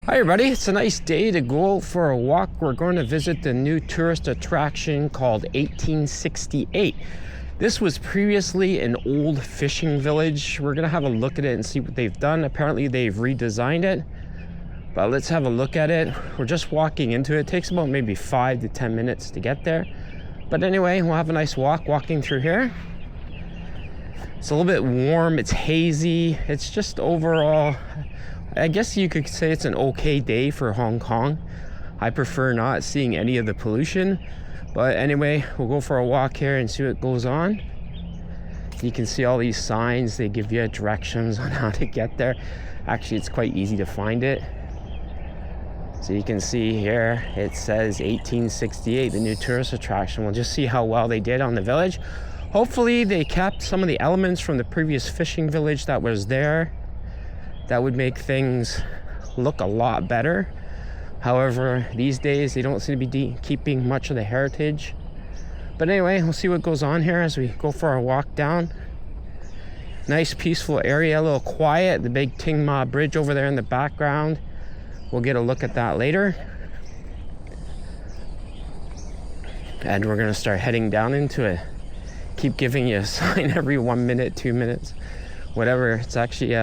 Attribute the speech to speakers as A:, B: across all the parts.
A: Hi everybody, it's a nice day to go for a walk. We're going to visit the new tourist attraction called 1868. This was previously an old fishing village. We're going to have a look at it and see what they've done. Apparently they've redesigned it, but let's have a look at it. We're just walking into it. It takes about maybe 5 to 10 minutes to get there. But anyway, we'll have a nice walk walking through here. It's a little bit warm, it's hazy. It's just overall, I guess you could say it's an okay day for Hong Kong. I prefer not seeing any of the pollution. But anyway, we'll go for a walk here and see what goes on. You can see all these signs. They give you directions on how to get there. Actually, it's quite easy to find it. So you can see here, it says 1868, the new tourist attraction. We'll just see how well they did on the village. Hopefully they kept some of the elements from the previous fishing village that was there. That would make things look a lot better. However, these days they don't seem to be keeping much of the heritage. But anyway, we'll see what goes on here as we go for our walk down. Nice peaceful area, a little quiet. The big Ting Ma Bridge over there in the background. We'll get a look at that later. And we're gonna start heading down into it. Keep giving you a sign every 1 minute, 2 minutes, whatever. It's actually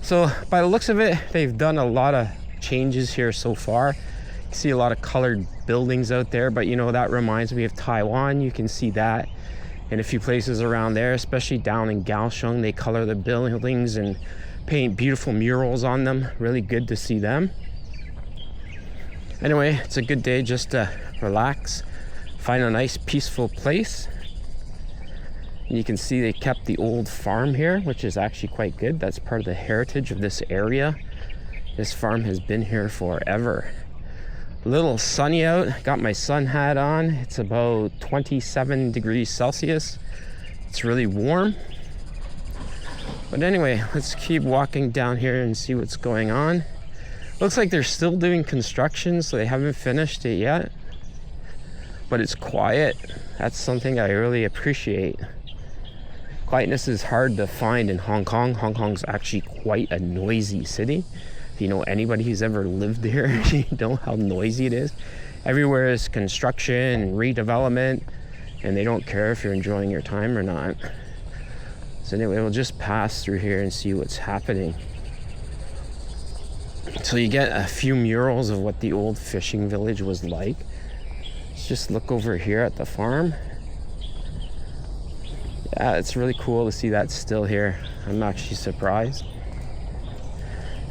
A: so by the looks of it, they've done a lot of changes here so far. You see a lot of colored buildings out there, but you know, that reminds me of Taiwan. You can see that in a few places around there, especially down in Kaohsiung. They color the buildings and paint beautiful murals on them. Really good to see them. Anyway, it's a good day just to relax, find a nice peaceful place. You can see they kept the old farm here, which is actually quite good. That's part of the heritage of this area. This farm has been here forever. A little sunny out. Got my sun hat on. It's about 27 degrees Celsius. It's really warm. But anyway, let's keep walking down here and see what's going on. Looks like they're still doing construction, so they haven't finished it yet. But it's quiet. That's something I really appreciate. Quietness is hard to find in Hong Kong. Hong Kong's actually quite a noisy city. If you know anybody who's ever lived there, you know how noisy it is. Everywhere is construction and redevelopment, and they don't care if you're enjoying your time or not. So anyway, we'll just pass through here and see what's happening. So you get a few murals of what the old fishing village was like. Let's just look over here at the farm. Yeah, it's really cool to see that still here. I'm actually surprised.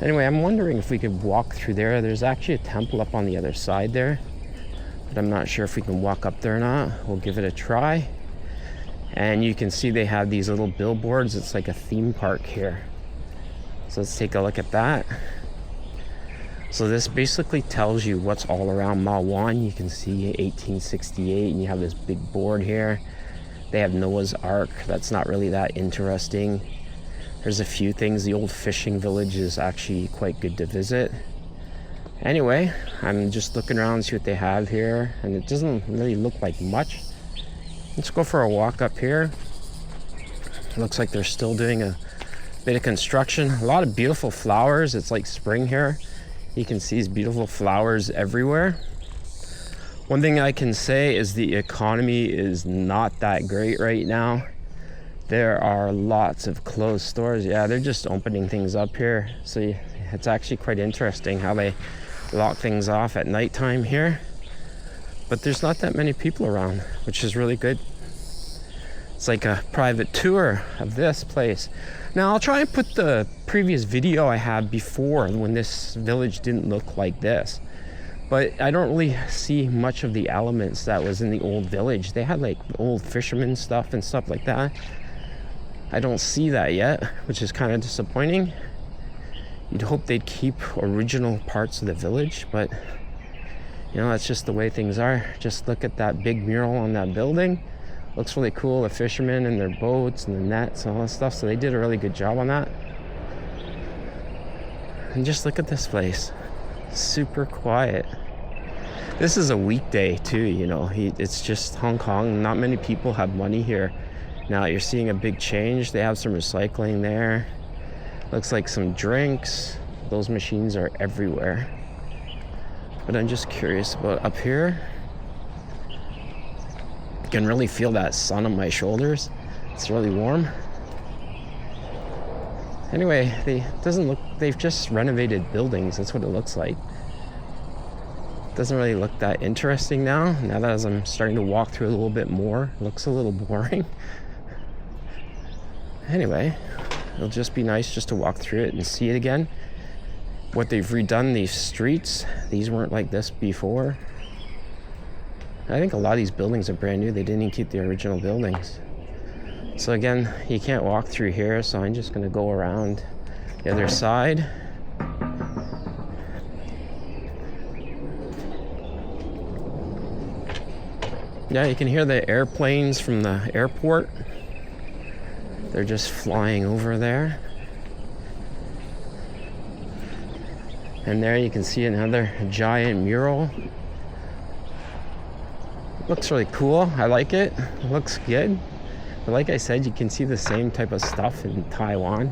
A: Anyway, I'm wondering if we could walk through there. There's actually a temple up on the other side there, but I'm not sure if we can walk up there or not. We'll give it a try. And you can see they have these little billboards. It's like a theme park here. So let's take a look at that. So this basically tells you what's all around Ma Wan. You can see 1868, and you have this big board here. They have Noah's Ark. That's not really that interesting. There's a few things. The old fishing village is actually quite good to visit. Anyway, I'm just looking around and see what they have here, and it doesn't really look like much. Let's go for a walk up here. It looks like they're still doing a bit of construction. A lot of beautiful flowers. It's like spring here. You can see these beautiful flowers everywhere. One thing I can say is the economy is not that great right now. There are lots of closed stores. Yeah, they're just opening things up here. So it's actually quite interesting how they lock things off at nighttime here. But there's not that many people around, which is really good. It's like a private tour of this place. Now I'll try and put the previous video I had before when this village didn't look like this. But I don't really see much of the elements that was in the old village. They had like old fisherman stuff and stuff like that. I don't see that yet, which is kind of disappointing. You'd hope they'd keep original parts of the village, but you know, that's just the way things are. Just look at that big mural on that building. Looks really cool, the fishermen and their boats and the nets and all that stuff. So they did a really good job on that. And just look at this place. Super quiet. This is a weekday too, you know. It's just Hong Kong. Not many people have money here. Now you're seeing a big change. They have some recycling there. Looks like some drinks. Those machines are everywhere. But I'm just curious about up here. I can really feel that sun on my shoulders. It's really warm. Anyway, they've just renovated buildings. That's what it looks like. Doesn't really look that interesting now that as I'm starting to walk through a little bit more. It looks a little boring. Anyway, it'll just be nice just to walk through it and see it again. What they've redone these streets, these weren't like this before. I think a lot of these buildings are brand new. They didn't even keep the original buildings. So again, you can't walk through here, so I'm just gonna go around the other side. Yeah, you can hear the airplanes from the airport. They're just flying over there. And there you can see another giant mural. Looks really cool. I like it. It looks good. But like I said, you can see the same type of stuff in Taiwan.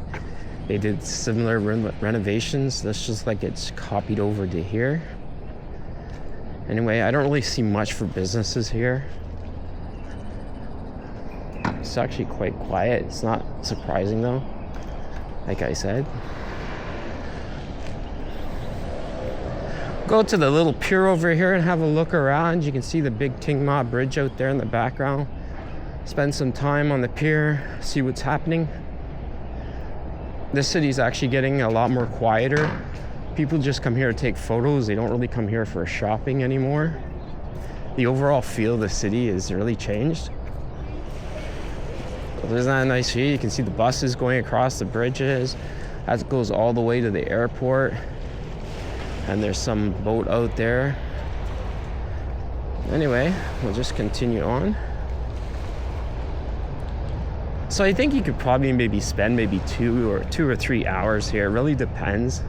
A: They did similar renovations. That's just like it's copied over to here. Anyway, I don't really see much for businesses here. It's actually quite quiet. It's not surprising though, like I said. Go to the little pier over here and have a look around. You can see the big Ting Ma Bridge out there in the background. Spend some time on the pier, see what's happening. This city's actually getting a lot more quieter. People just come here to take photos. They don't really come here for shopping anymore. The overall feel of the city has really changed. Isn't that a nice view? You can see the buses going across the bridges. That goes all the way to the airport. And there's some boat out there. Anyway, we'll just continue on. So I think you could probably maybe spend maybe 2 or 3 hours here. It really depends.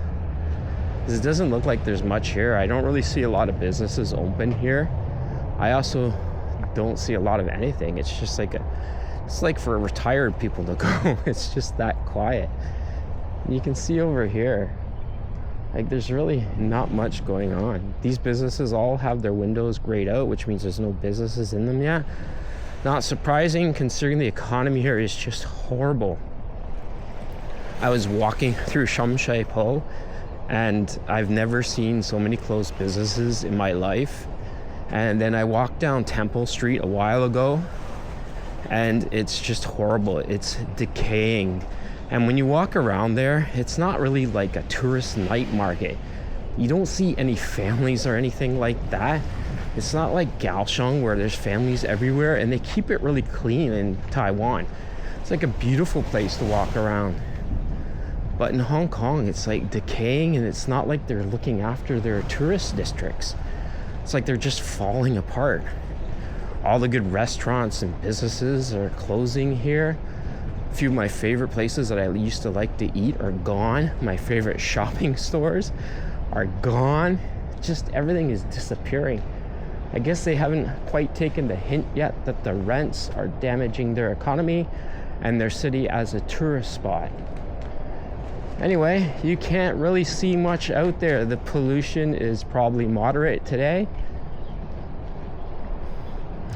A: Because it doesn't look like there's much here. I don't really see a lot of businesses open here. I also don't see a lot of anything. It's just like it's like for retired people to go. It's just that quiet. And you can see over here, like there's really not much going on. These businesses all have their windows grayed out, which means there's no businesses in them yet. Not surprising considering the economy here is just horrible. I was walking through Sham Po and I've never seen so many closed businesses in my life. And then I walked down Temple Street a while ago and it's just horrible. It's decaying. And when you walk around there, it's not really like a tourist night market. You don't see any families or anything like that. It's not like Kaohsiung where there's families everywhere, and they keep it really clean in Taiwan. It's like a beautiful place to walk around. But in Hong Kong, it's like decaying, and it's not like they're looking after their tourist districts. It's like they're just falling apart. All the good restaurants and businesses are closing here. A few of my favorite places that I used to like to eat are gone. My favorite shopping stores are gone. Just everything is disappearing. I guess they haven't quite taken the hint yet that the rents are damaging their economy and their city as a tourist spot. Anyway, you can't really see much out there. The pollution is probably moderate today.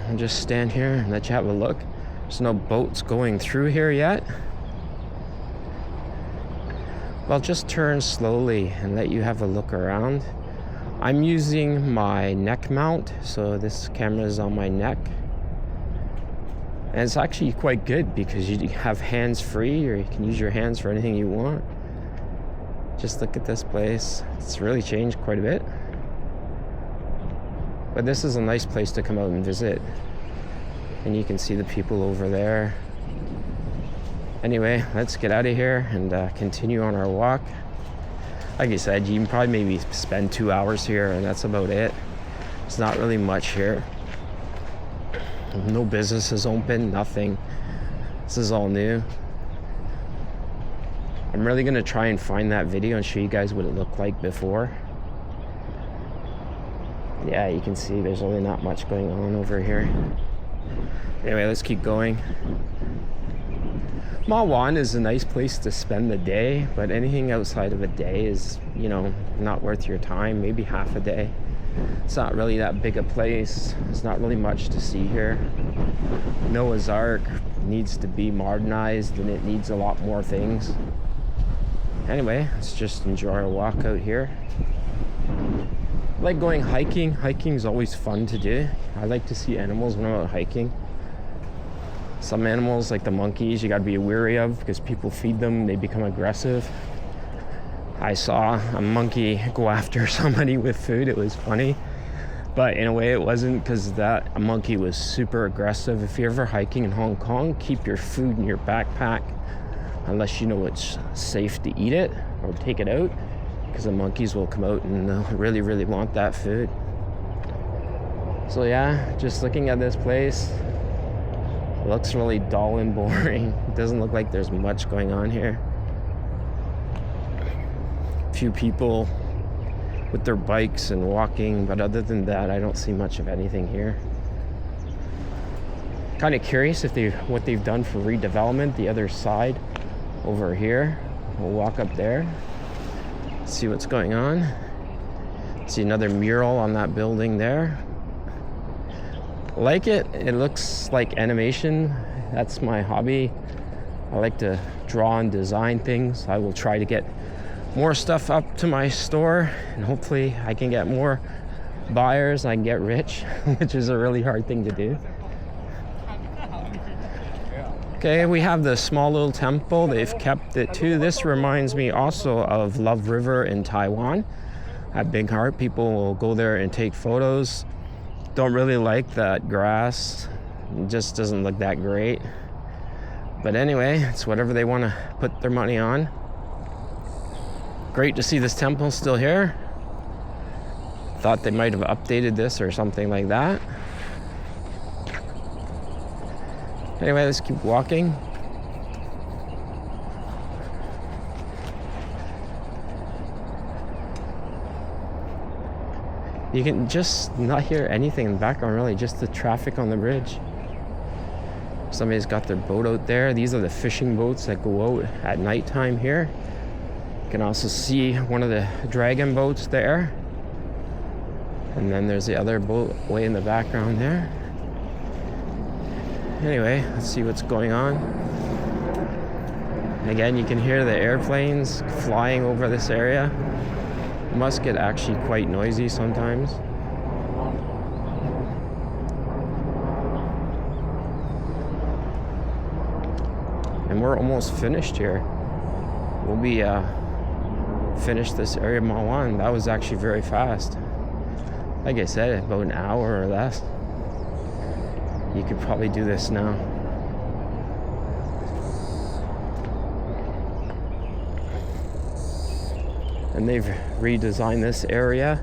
A: I'll just stand here and let you have a look. There's no boats going through here yet. I'll just turn slowly and let you have a look around. I'm using my neck mount, so this camera is on my neck. And it's actually quite good because you have hands free, or you can use your hands for anything you want. Just look at this place. It's really changed quite a bit. But this is a nice place to come out and visit. And you can see the people over there. Anyway, let's get out of here and continue on our walk. Like I said, you can probably maybe spend 2 hours here, and that's about it. There's not really much here. No businesses open, nothing. This is all new. I'm really gonna try and find that video and show you guys what it looked like before. Yeah, you can see there's really not much going on over here. Anyway, let's keep going. Ma Wan is a nice place to spend the day, but anything outside of a day is, you know, not worth your time. Maybe half a day. It's not really that big a place. There's not really much to see here. Noah's Ark needs to be modernized and it needs a lot more things. Anyway, let's just enjoy a walk out here. I like going hiking. Hiking is always fun to do. I like to see animals when I'm out hiking. Some animals, like the monkeys, you got to be wary of because people feed them, they become aggressive. I saw a monkey go after somebody with food. It was funny, but in a way it wasn't, because a monkey was super aggressive. If you're ever hiking in Hong Kong, keep your food in your backpack unless you know it's safe to eat it or take it out, because the monkeys will come out and they'll really, really want that food. So yeah, just looking at this place, it looks really dull and boring. It doesn't look like there's much going on here. Few people with their bikes and walking, but other than that, I don't see much of anything here. Kind of curious what they've done for redevelopment. The other side over here, we'll walk up there, see what's going on. See another mural on that building there. Like it looks like animation. That's my hobby. I like to draw and design things. I will try to get more stuff up to my store, and hopefully I can get more buyers and I can get rich, which is a really hard thing to do. Okay, we have the small little temple. They've kept it too. This reminds me also of Love River in Taiwan. At Big Heart, people will go there and take photos. Don't really like that grass. It just doesn't look that great. But anyway, it's whatever they want to put their money on. Great to see this temple still here. Thought they might have updated this or something like that. Anyway, let's keep walking. You can just not hear anything in the background, really, just the traffic on the bridge. Somebody's got their boat out there. These are the fishing boats that go out at nighttime here. You can also see one of the dragon boats there. And then there's the other boat way in the background there. Anyway, let's see what's going on. And again, you can hear the airplanes flying over this area. It must get actually quite noisy sometimes. And we're almost finished here. We'll be finished this area of Ma Wan. That was actually very fast. Like I said, about an hour or less. You could probably do this now. And they've redesigned this area.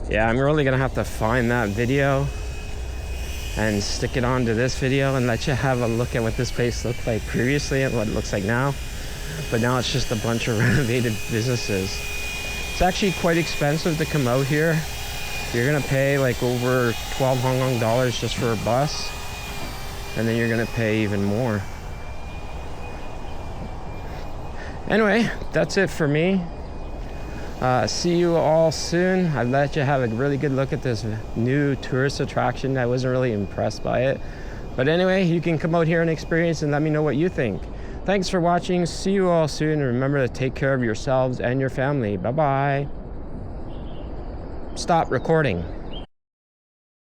A: Yeah, I'm really gonna have to find that video and stick it onto this video and let you have a look at what this place looked like previously and what it looks like now. But now it's just a bunch of renovated businesses. It's actually quite expensive to come out here. You're gonna pay like over 12 Hong Kong dollars just for a bus, and then you're gonna pay even more. Anyway, that's it for me. See you all soon. I'll let you have a really good look at this new tourist attraction. I wasn't really impressed by it. But anyway, you can come out here and experience and let me know what you think. Thanks for watching. See you all soon. And remember to take care of yourselves and your family. Bye-bye. Stop recording.